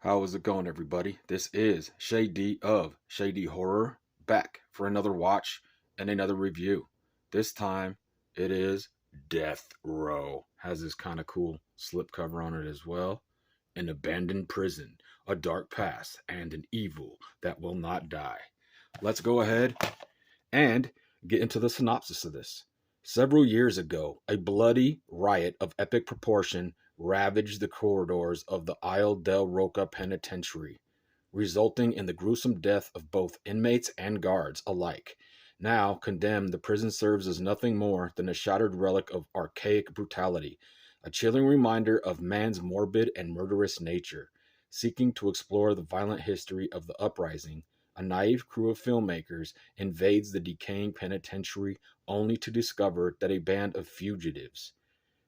How is it going, everybody? This is Shady of Shady Horror back for another watch and another review. This time it is Death Row. Has this kind of cool slipcover on it as well. An abandoned prison, a dark past, and an evil that will not die. Let's go ahead and get into the synopsis of this. Several years ago, a bloody riot of epic proportion ravaged the corridors of the Isle del Roca Penitentiary, resulting in the gruesome death of both inmates and guards alike. Now condemned, the prison serves as nothing more than a shattered relic of archaic brutality, a chilling reminder of man's morbid and murderous nature. Seeking to explore the violent history of the uprising, a naive crew of filmmakers invades the decaying penitentiary only to discover that a band of fugitives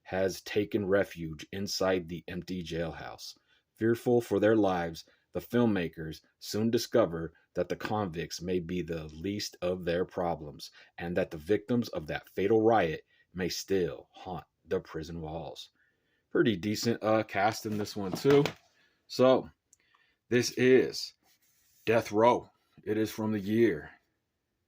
has taken refuge inside the empty jailhouse. Fearful for their lives, the filmmakers soon discover that the convicts may be the least of their problems and that the victims of that fatal riot may still haunt the prison walls. Pretty decent cast in this one, too. So, this is Death Row. It is from the year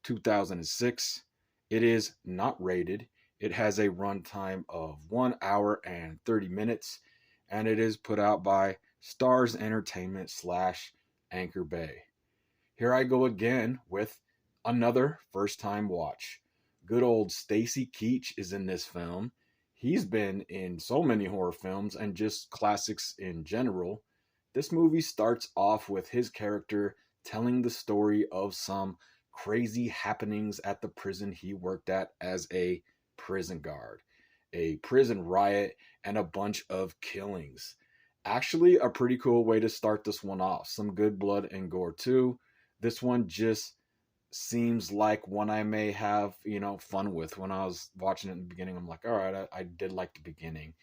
2006. It is not rated. It has a runtime of 1 hour and 30 minutes, and it is put out by Stars Entertainment slash Anchor Bay. Here I go again with another first time watch. Good old Stacy Keach is in this film. He's been in so many horror films and just classics in general. This movie starts off with his character telling the story of some crazy happenings at the prison he worked at as a prison guard, a prison riot, and a bunch of killings. Actually, a pretty cool way to start this one off. Some good blood and gore, too. This one just seems like one I may have, fun with. When I was watching it in the beginning, I'm like, all right, I did like the beginning.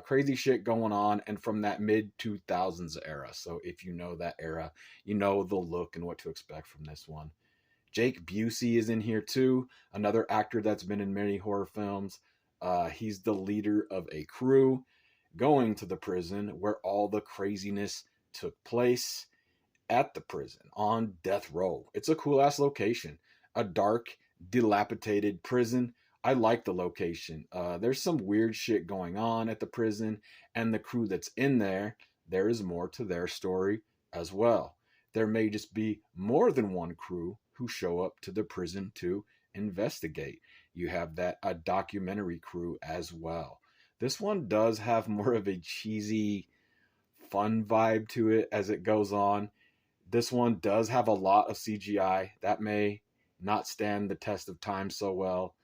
Crazy shit going on, and from that mid 2000s era. So if you know that era, you know the look and what to expect from this one. Jake Busey is in here too, another actor that's been in many horror films. He's the leader of a crew going to the prison where all the craziness took place at the prison on Death Row. It's a cool ass location, a dark, dilapidated prison. I like the location. There's some weird shit going on at the prison, and the crew that's in there, there is more to their story as well. There may just be more than one crew who show up to the prison to investigate. You have that a documentary crew as well. This one does have more of a cheesy, fun vibe to it as it goes on. This one does have a lot of CGI that may not stand the test of time so well.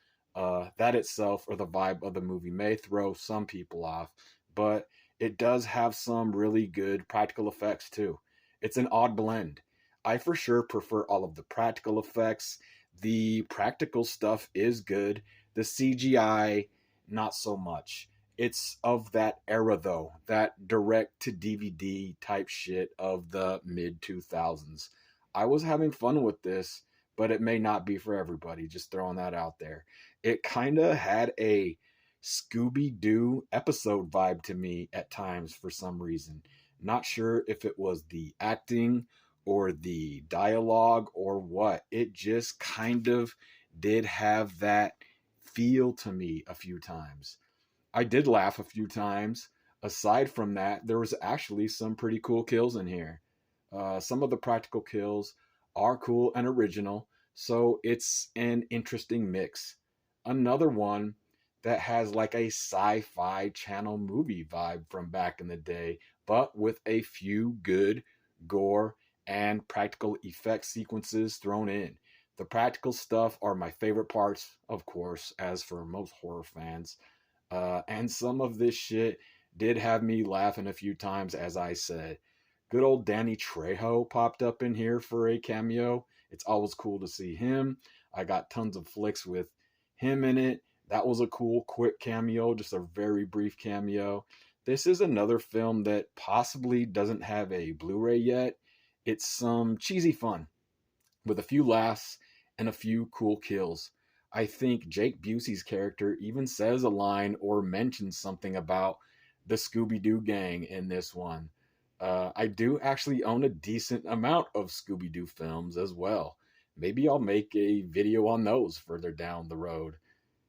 That itself, or the vibe of the movie, may throw some people off, but it does have some really good practical effects too. It's an odd blend. I for sure prefer all of the practical effects. The practical stuff is good. The CGI, not so much. It's of that era though, that direct to DVD type shit of the mid 2000s. I was having fun with this, but it may not be for everybody. Just throwing that out there. It kind of had a Scooby Doo episode vibe to me at times for some reason. Not sure if it was the acting or the dialogue or what. It just kind of did have that feel to me a few times. I did laugh a few times. Aside from that, there was actually some pretty cool kills in here. Some of the practical kills are cool and original, so it's an interesting mix. Another one that has like a sci-fi channel movie vibe from back in the day, but with a few good gore and practical effect sequences thrown in. The practical stuff are my favorite parts, of course, as for most horror fans. And some of this shit did have me laughing a few times, as I said. Good old Danny Trejo popped up in here for a cameo. It's always cool to see him. I got tons of flicks with him in it. That was a cool, quick cameo, just a very brief cameo. This is another film that possibly doesn't have a Blu ray yet. It's some cheesy fun with a few laughs and a few cool kills. I think Jake Busey's character even says a line or mentions something about the Scooby Doo gang in this one. I do actually own a decent amount of Scooby-Doo films as well. Maybe I'll make a video on those further down the road.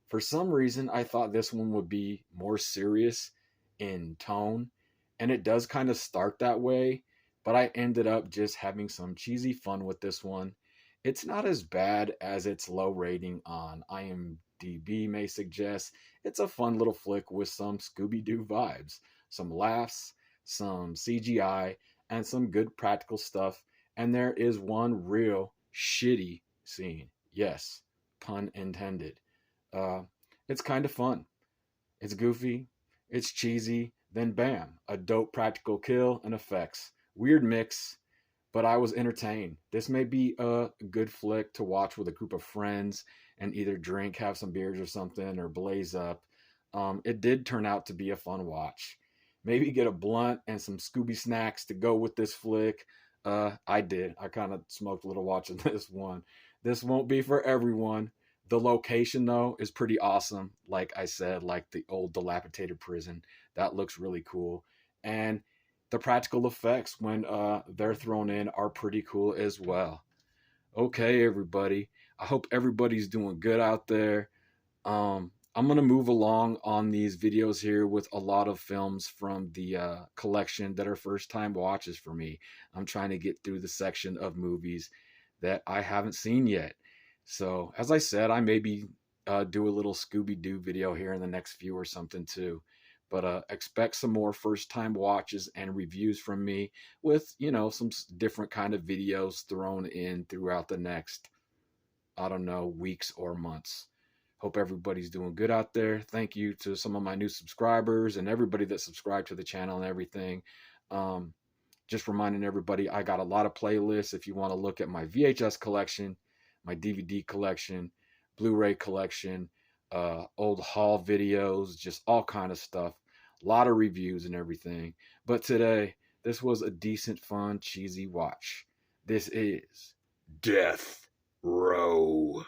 For some reason, I thought this one would be more serious in tone, and it does kind of start that way, but I ended up just having some cheesy fun with this one. It's not as bad as its low rating on IMDb may suggest. It's a fun little flick with some Scooby Doo vibes, some laughs, some CGI, and some good practical stuff. And there is one real shitty scene. Yes, pun intended. uh, it's kind of fun. It's goofy, it's cheesy, then bam, a dope practical kill and effects. Weird mix, but I was entertained. This may be a good flick to watch with a group of friends and either drink, have some beers or something, or blaze up. It did turn out to be a fun watch. Maybe get a blunt and some Scooby snacks to go with this flick. I did. I kind of smoked a little watching this one. This won't be for everyone. The location, though, is pretty awesome. Like I said, like the old dilapidated prison. That looks really cool. And the practical effects when they're thrown in are pretty cool as well. Okay, everybody. I hope everybody's doing good out there. I'm going to move along on these videos here with a lot of films from the collection that are first time watches for me. I'm trying to get through the section of movies that I haven't seen yet. So, as I said, I maybe do a little Scooby Doo video here in the next few or something too. But expect some more first time watches and reviews from me with, some different kind of videos thrown in throughout the next, I don't know, weeks or months. Hope everybody's doing good out there. Thank you to some of my new subscribers and everybody that subscribed to the channel and everything. Um, just reminding everybody, I got a lot of playlists if you want to look at my VHS collection, my DVD collection, Blu-ray collection, old haul videos, just all kind of stuff. A lot of reviews and everything. But today, this was a decent, fun, cheesy watch. This is Death Row.